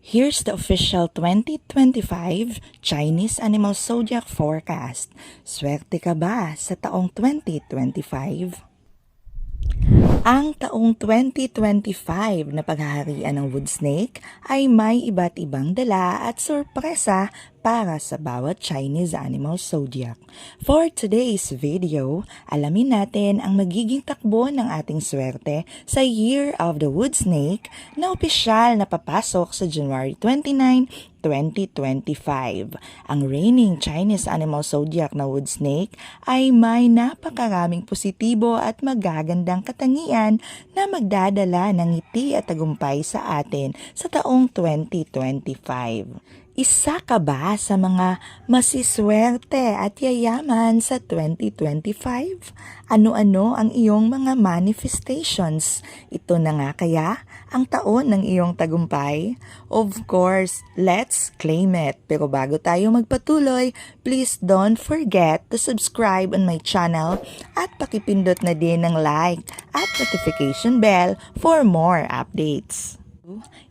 Here's the official 2025 Chinese Animal Zodiac Forecast. Swerte ka ba sa taong 2025? Ang taong 2025 na paghaharian ng wood snake ay may iba't ibang dala at sorpresa para sa bawat Chinese animal zodiac. For today's video, alamin natin ang magiging takbo ng ating swerte sa Year of the Wood Snake na opisyal na papasok sa January 29, 2025. Ang reigning Chinese animal zodiac na wood snake ay may napakaraming positibo at magagandang katangian na magdadala ng ngiti at tagumpay sa atin sa taong 2025. Isa ka ba sa mga masiswerte at yayaman sa 2025? Ano-ano ang iyong mga manifestations? Ito na nga kaya ang taon ng iyong tagumpay? Of course, let's claim it. Pero bago tayo magpatuloy, please don't forget to subscribe on my channel at pakipindot na din ng like at notification bell for more updates.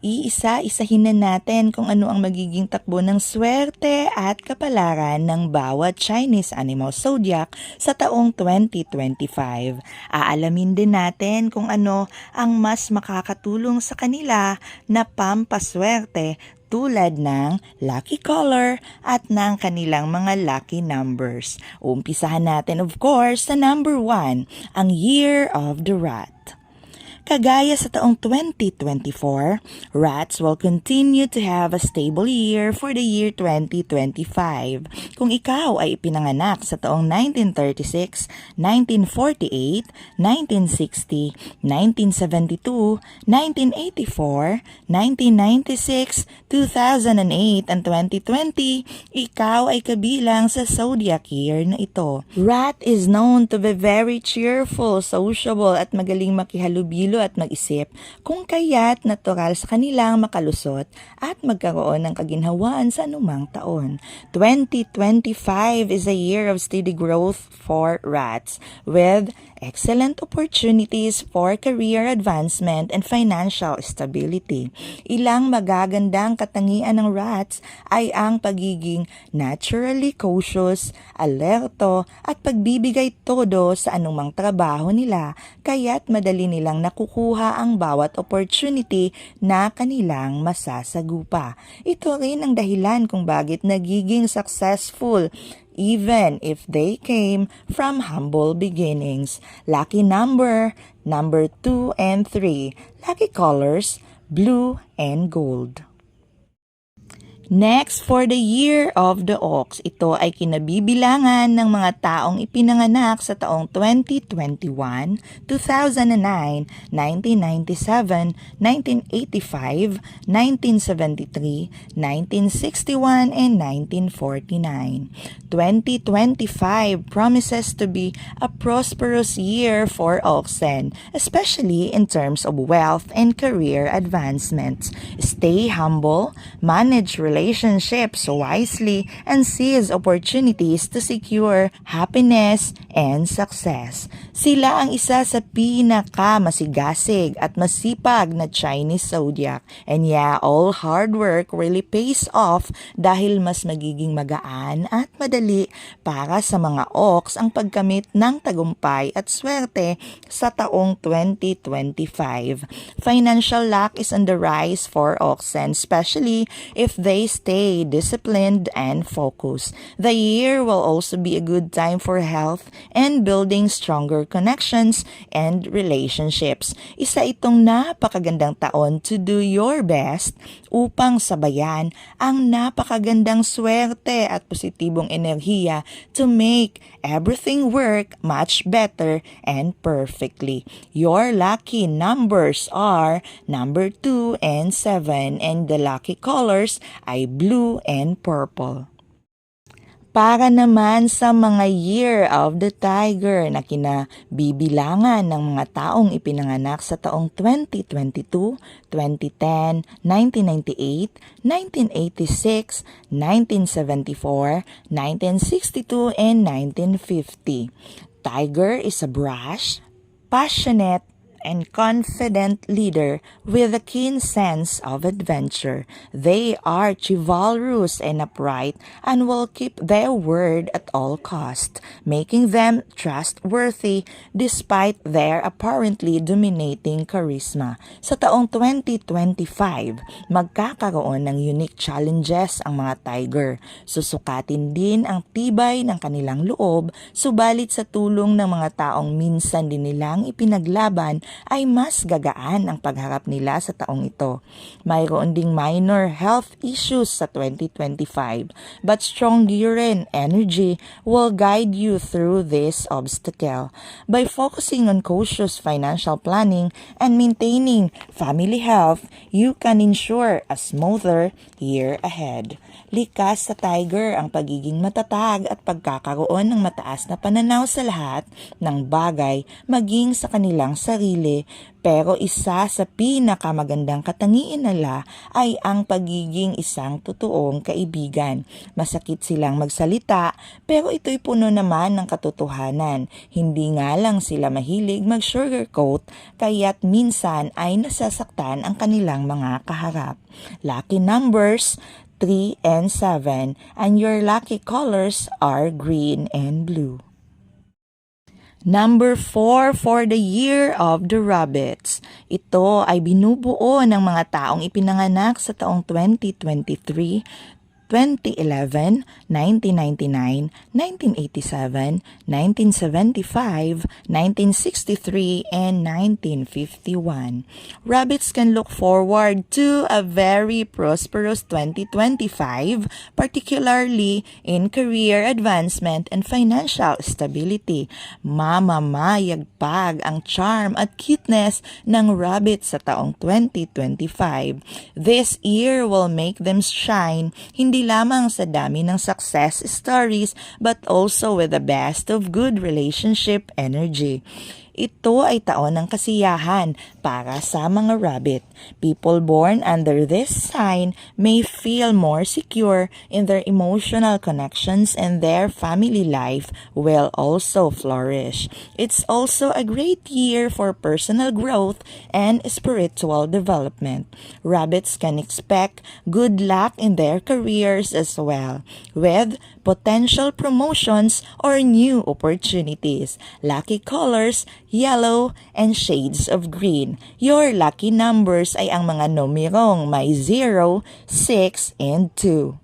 Iisa-isahin na natin kung ano ang magiging takbo ng swerte at kapalaran ng bawat Chinese animal zodiac sa taong 2025. Aalamin din natin kung ano ang mas makakatulong sa kanila na pampaswerte tulad ng lucky color at ng kanilang mga lucky numbers. Umpisahan natin of course sa number 1, ang Year of the Rat. Kagaya sa taong 2024, rats will continue to have a stable year for the year 2025. Kung ikaw ay ipinanganak sa taong 1936, 1948, 1960, 1972, 1984, 1996, 2008, and 2020, ikaw ay kabilang sa zodiac year na ito. Rat is known to be very cheerful, sociable, at magaling makihalubilo at mag-isip, kung kaya't natural sa kanilang makalusot at magkaroon ng kaginhawaan sa anumang taon. 2025 is a year of steady growth for rats with excellent opportunities for career advancement and financial stability. Ilang magagandang katangian ng rats ay ang pagiging naturally cautious, alerto at pagbibigay todo sa anumang trabaho nila, kaya't madali nilang nakukuha ang bawat opportunity na kanilang masasagupa. Ito rin ang dahilan kung bakit nagiging successful even if they came from humble beginnings. Lucky number 2 and 3. Lucky colors, blue and gold. Next, for the Year of the Ox, ito ay kinabibilangan ng mga taong ipinanganak sa taong 2021, 2009, 1997, 1985, 1973, 1961, and 1949. 2025 promises to be a prosperous year for oxen, especially in terms of wealth and career advancements. Stay humble, manage relationships wisely, and seize opportunities to secure happiness and success. Sila ang isa sa pinakamasigasig at masipag na Chinese zodiac. And yeah, all hard work really pays off dahil mas magiging magaan at madali para sa mga ox ang pagkamit ng tagumpay at swerte sa taong 2025. Financial luck is on the rise for oxen, especially if they stay disciplined and focused. The year will also be a good time for health and building stronger connections and relationships. Isa itong napakagandang taon to do your best upang sabayan ang napakagandang swerte at positibong enerhiya to make everything work much better and perfectly. Your lucky numbers are number 2 and 7, and the lucky colors ay blue and purple. Para naman sa mga Year of the Tiger na kinabibilangan ng mga taong ipinanganak sa taong 2022, 2010, 1998, 1986, 1974, 1962, and 1950. Tiger is a brash, passionate, and confident leader with a keen sense of adventure. They are chivalrous and upright and will keep their word at all cost, making them trustworthy despite their apparently dominating charisma. Sa taong 2025, magkakaroon ng unique challenges ang mga Tiger. Susukatin din ang tibay ng kanilang loob, subalit sa tulong ng mga taong minsan din nilang ipinaglaban ay mas gagaan ang pagharap nila sa taong ito. Mayroon ding minor health issues sa 2025, but strong urine energy will guide you through this obstacle. By focusing on cautious financial planning and maintaining family health, you can ensure a smoother year ahead. Likas sa Tiger ang pagiging matatag at pagkakaroon ng mataas na pananaw sa lahat ng bagay maging sa kanilang sarili, pero isa sa pinakamagandang katangian nila ay ang pagiging isang totoong kaibigan. Masakit silang magsalita, pero ito'y puno naman ng katotohanan. Hindi nga lang sila mahilig mag-sugarcoat, kaya't minsan ay nasasaktan ang kanilang mga kaharap. Lucky numbers 3 and 7, and your lucky colors are green and blue. Number 4 for the year of the rabbits. Ito ay binubuo ng mga taong ipinanganak sa taong 2023, 2011, 1999, 1987, 1975, 1963, and 1951. Rabbits can look forward to a very prosperous 2025, particularly in career advancement and financial stability. Mamamayagpag ang charm at cuteness ng rabbit sa taong 2025. This year will make them shine hindi lamang sa dami ng success stories but also with the best of good relationship energy. Ito ay taon ng kasiyahan para sa mga rabbit. People born under this sign may feel more secure in their emotional connections and their family life will also flourish. It's also a great year for personal growth and spiritual development. Rabbits can expect good luck in their careers as well, with potential promotions or new opportunities. Lucky colors, yellow, and shades of green. Your lucky numbers ay ang mga numerong may 0, 6, and 2.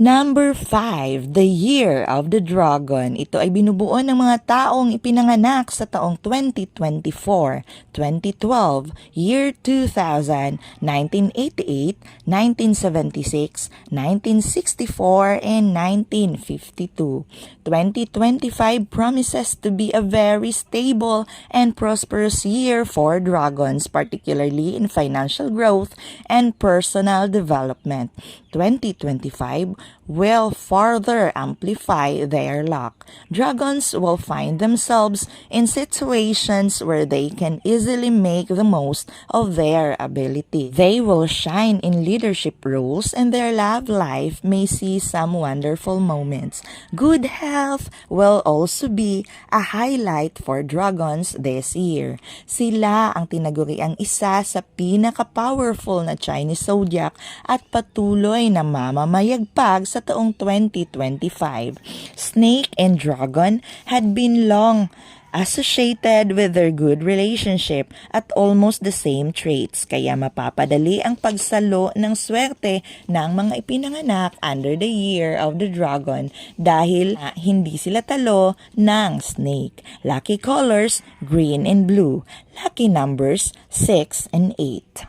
Number 5, the year of the dragon. Ito ay binubuo ng mga taong ipinanganak sa taong 2024, 2012, year 2000, 1988, 1976, 1964, and 1952. 2025 promises to be a very stable and prosperous year for dragons, particularly in financial growth and personal development. 2025 will further amplify their luck. Dragons will find themselves in situations where they can easily make the most of their ability. They will shine in leadership roles and their love life may see some wonderful moments. Good health will also be a highlight for dragons this year. Sila ang tinaguriang isa sa pinaka-powerful na Chinese zodiac at patuloy na mamamayagpag sa taong 2025. Snake and dragon had been long associated with their good relationship at almost the same traits, kaya mapapadali ang pagsalo ng swerte ng mga ipinanganak under the year of the dragon dahil hindi sila talo ng snake. Lucky colors, green and blue. Lucky numbers, 6 and 8.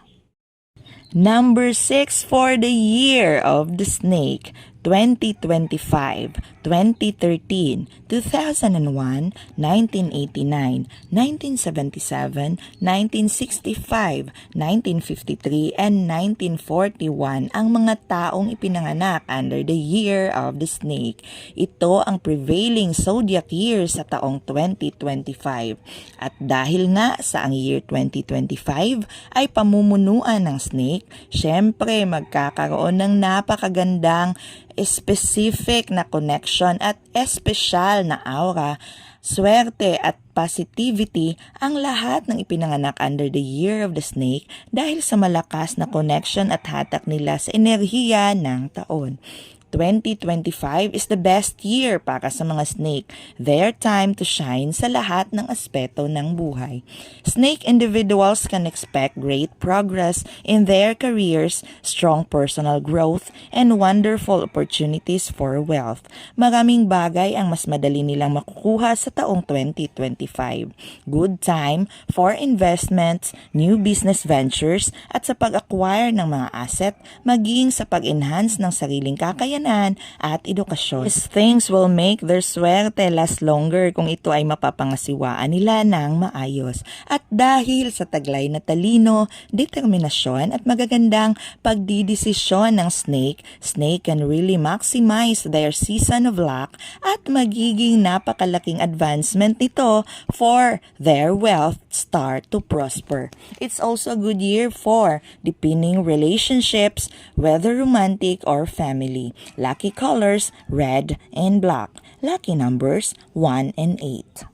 Number 6 for the year of the snake. 2025, 2013, 2001, 1989, 1977, 1965, 1953, and 1941 ang mga taong ipinanganak under the year of the snake. Ito ang prevailing zodiac year sa taong 2025. At dahil nga sa ang year 2025 ay pamumunuan ng snake, syempre magkakaroon ng napakagandang specific na connection at espesyal na aura swerte at positivity ang lahat ng ipinanganak under the year of the snake dahil sa malakas na connection at hatak nila sa enerhiya ng taon. 2025 is the best year para sa mga snake. Their time to shine sa lahat ng aspeto ng buhay. Snake individuals can expect great progress in their careers, strong personal growth, and wonderful opportunities for wealth. Maraming bagay ang mas madali nilang makukuha sa taong 2025. Good time for investments, new business ventures, at sa pag-acquire ng mga asset, maging sa pag-enhance ng sariling kakayanan at edukasyon. These things will make their swerte last longer kung ito ay mapapangasiwaan nila ng maayos. At dahil sa taglay na talino, determinasyon at magagandang pagdidesisyon ng snake can really maximize their season of luck at magiging napakalaking advancement nito for their wealth start to prosper. It's also a good year for deepening relationships, whether romantic or family. Lucky colors, red and black. Lucky numbers, 1 and 8.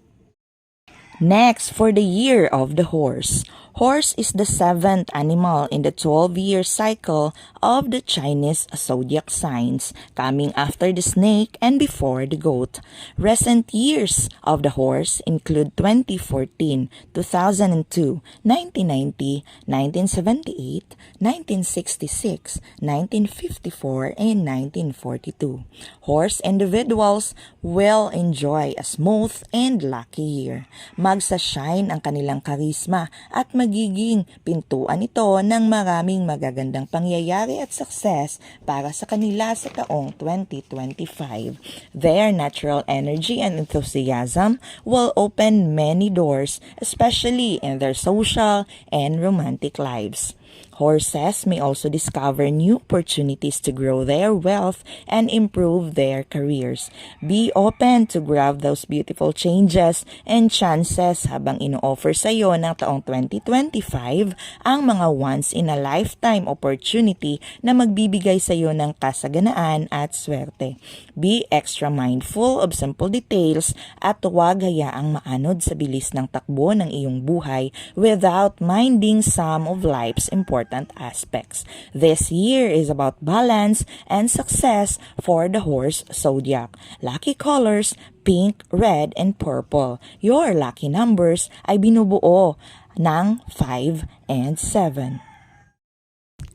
Next, for the year of the horse. Horse is the 7th animal in the 12-year cycle of the Chinese zodiac signs, coming after the snake and before the goat. Recent years of the horse include 2014, 2002, 1990, 1978, 1966, 1954, and 1942. Horse individuals will enjoy a smooth and lucky year. Magsa-shine ang kanilang karisma at magiging pintuan ito ng maraming magagandang pangyayari at success para sa kanila sa taong 2025. Their natural energy and enthusiasm will open many doors, especially in their social and romantic lives. Horses may also discover new opportunities to grow their wealth and improve their careers. Be open to grab those beautiful changes and chances habang ino-offer sa iyo ng taong 2025 ang mga once-in-a-lifetime opportunity na magbibigay sa iyo ng kasaganaan at swerte. Be extra mindful of simple details at huwag hayaang maanod sa bilis ng takbo ng iyong buhay without minding some of life's important aspects. This year is about balance and success for the horse zodiac. Lucky colors, pink, red, and purple. Your lucky numbers ay binubuo ng 5 and 7.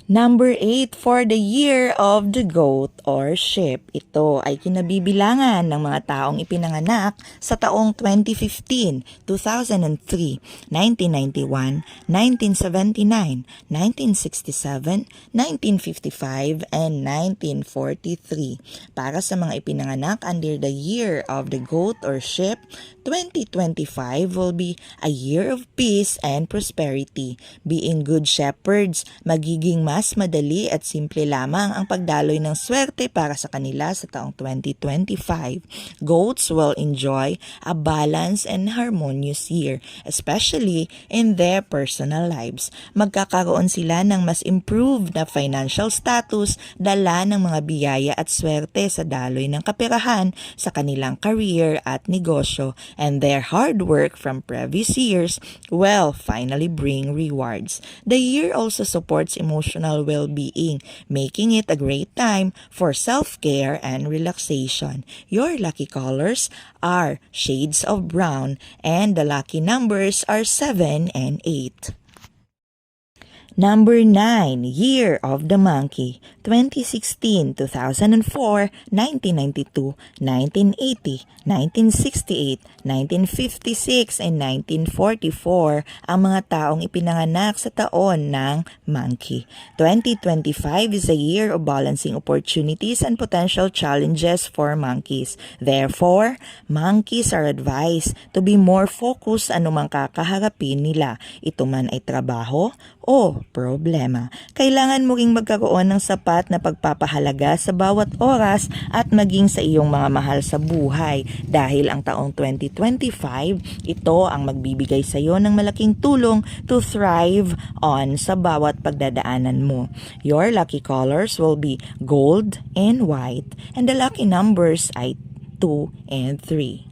Number 8 for the year of the goat or sheep. Ito ay kinabibilangan ng mga taong ipinanganak sa taong 2015, 2003, 1991, 1979, 1967, 1955, and 1943. Para sa mga ipinanganak under the year of the goat or sheep, 2025 will be a year of peace and prosperity. Being good shepherds, magiging mas madali at simple lamang ang pagdaloy ng swerte para sa kanila sa taong 2025. Goats will enjoy a balanced and harmonious year, especially in their personal lives. Magkakaroon sila ng mas improved na financial status, dala ng mga biyaya at swerte sa daloy ng kaperahan sa kanilang career at negosyo, and their hard work from previous years will finally bring rewards. The year also supports emotional well-being, making it a great time for self-care and relaxation. Your lucky colors are shades of brown, and the lucky numbers are 7 and 8. Number 9, Year of the Monkey, 2016, 2004, 1992, 1980, 1968, 1956, and 1944 ang mga taong ipinanganak sa taon ng monkey. 2025 is a year of balancing opportunities and potential challenges for monkeys. Therefore, monkeys are advised to be more focused anumang kakaharapin nila. Ito man ay trabaho o problema. Kailangan mo ring magkaroon ng sapat na pagpapahalaga sa bawat oras at maging sa iyong mga mahal sa buhay dahil ang taong 2025, ito ang magbibigay sa iyo ng malaking tulong to thrive on sa bawat pagdadaanan mo. Your lucky colors will be gold and white, and the lucky numbers ay 2 and 3.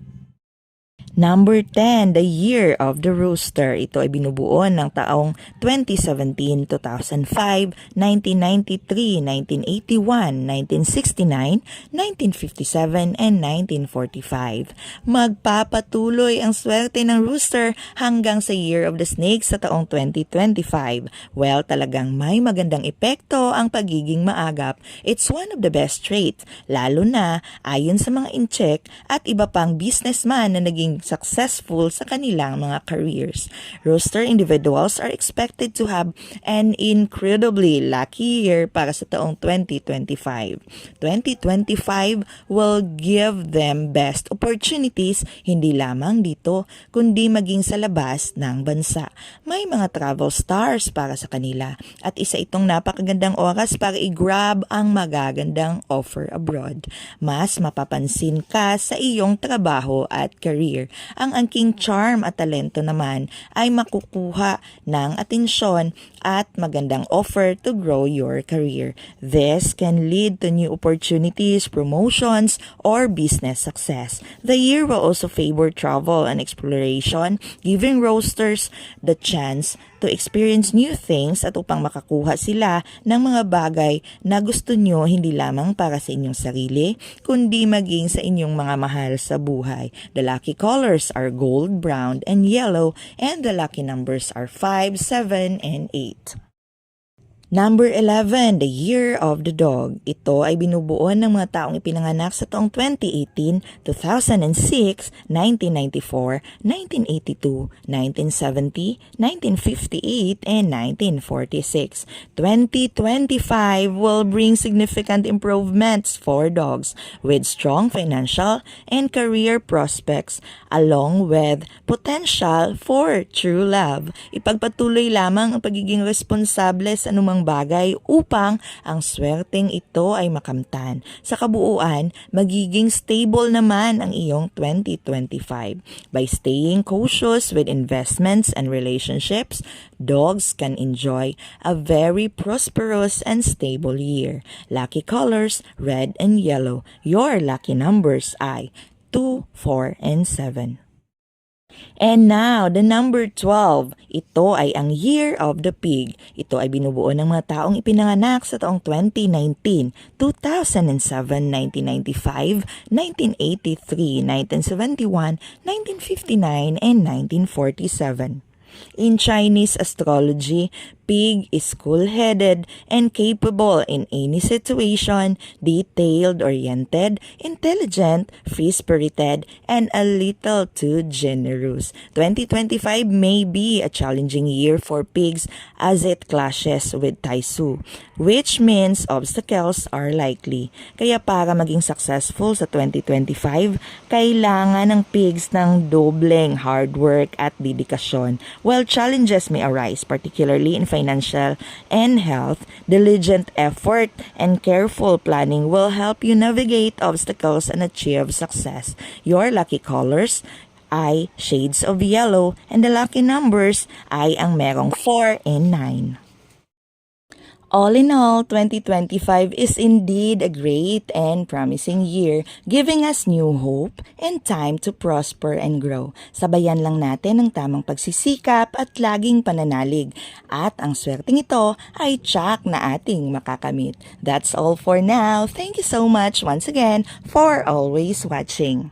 Number 10, the year of the rooster. Ito ay binubuo ng taong 2017, 2005, 1993, 1981, 1969, 1957, and 1945. Magpapatuloy ang swerte ng rooster hanggang sa year of the snake sa taong 2025. Well, talagang may magandang epekto ang pagiging maagap. It's one of the best traits, lalo na ayon sa mga in-check at iba pang businessman na naging successful sa kanilang mga careers. Rooster individuals are expected to have an incredibly lucky year para sa taong 2025. 2025 will give them best opportunities hindi lamang dito kundi maging sa labas ng bansa. May mga travel stars para sa kanila at isa itong napakagandang oras para i-grab ang magagandang offer abroad. Mas mapapansin ka sa iyong trabaho at career. Ang angking charm at talento naman ay makukuha ng atensyon at magandang offer to grow your career. This can lead to new opportunities, promotions, or business success. The year will also favor travel and exploration, giving roasters the chance to experience new things at upang makakuha sila ng mga bagay na gusto nyo hindi lamang para sa inyong sarili, kundi maging sa inyong mga mahal sa buhay. The lucky colors are gold, brown, and yellow, and the lucky numbers are 5, 7, and 8. Number 11, the year of the dog. Ito ay binubuo ng mga taong ipinanganak sa taong 2018, 2006, 1994, 1982, 1970, 1958, and 1946. 2025 will bring significant improvements for dogs with strong financial and career prospects along with potential for true love. Ipagpatuloy lamang ang pagiging responsable sa anumang bagay upang ang swerteng ito ay makamtan. Sa kabuuan, magiging stable naman ang iyong 2025. By staying cautious with investments and relationships, dogs can enjoy a very prosperous and stable year. Lucky colors, red and yellow. Your lucky numbers ay 2, 4, and 7. And now, the number 12. Ito ay ang Year of the Pig. Ito ay binubuo ng mga taong ipinanganak sa taong 2019, 2007, 1995, 1983, 1971, 1959, and 1947. In Chinese astrology, pig is cool-headed and capable in any situation, detailed-oriented, intelligent, free-spirited, and a little too generous. 2025 may be a challenging year for pigs as it clashes with Taisu, which means obstacles are likely. Kaya para maging successful sa 2025, kailangan ng pigs ng dobleng hard work at dedikasyon. While challenges may arise, particularly in financial and health, diligent effort and careful planning will help you navigate obstacles and achieve success. Your lucky colors ay shades of yellow and the lucky numbers ay ang merong 4 and 9. All in all, 2025 is indeed a great and promising year, giving us new hope and time to prosper and grow. Sabayan lang natin ang tamang pagsisikap at laging pananalig. At ang swerteng ito ay tsak na ating makakamit. That's all for now. Thank you so much once again for always watching.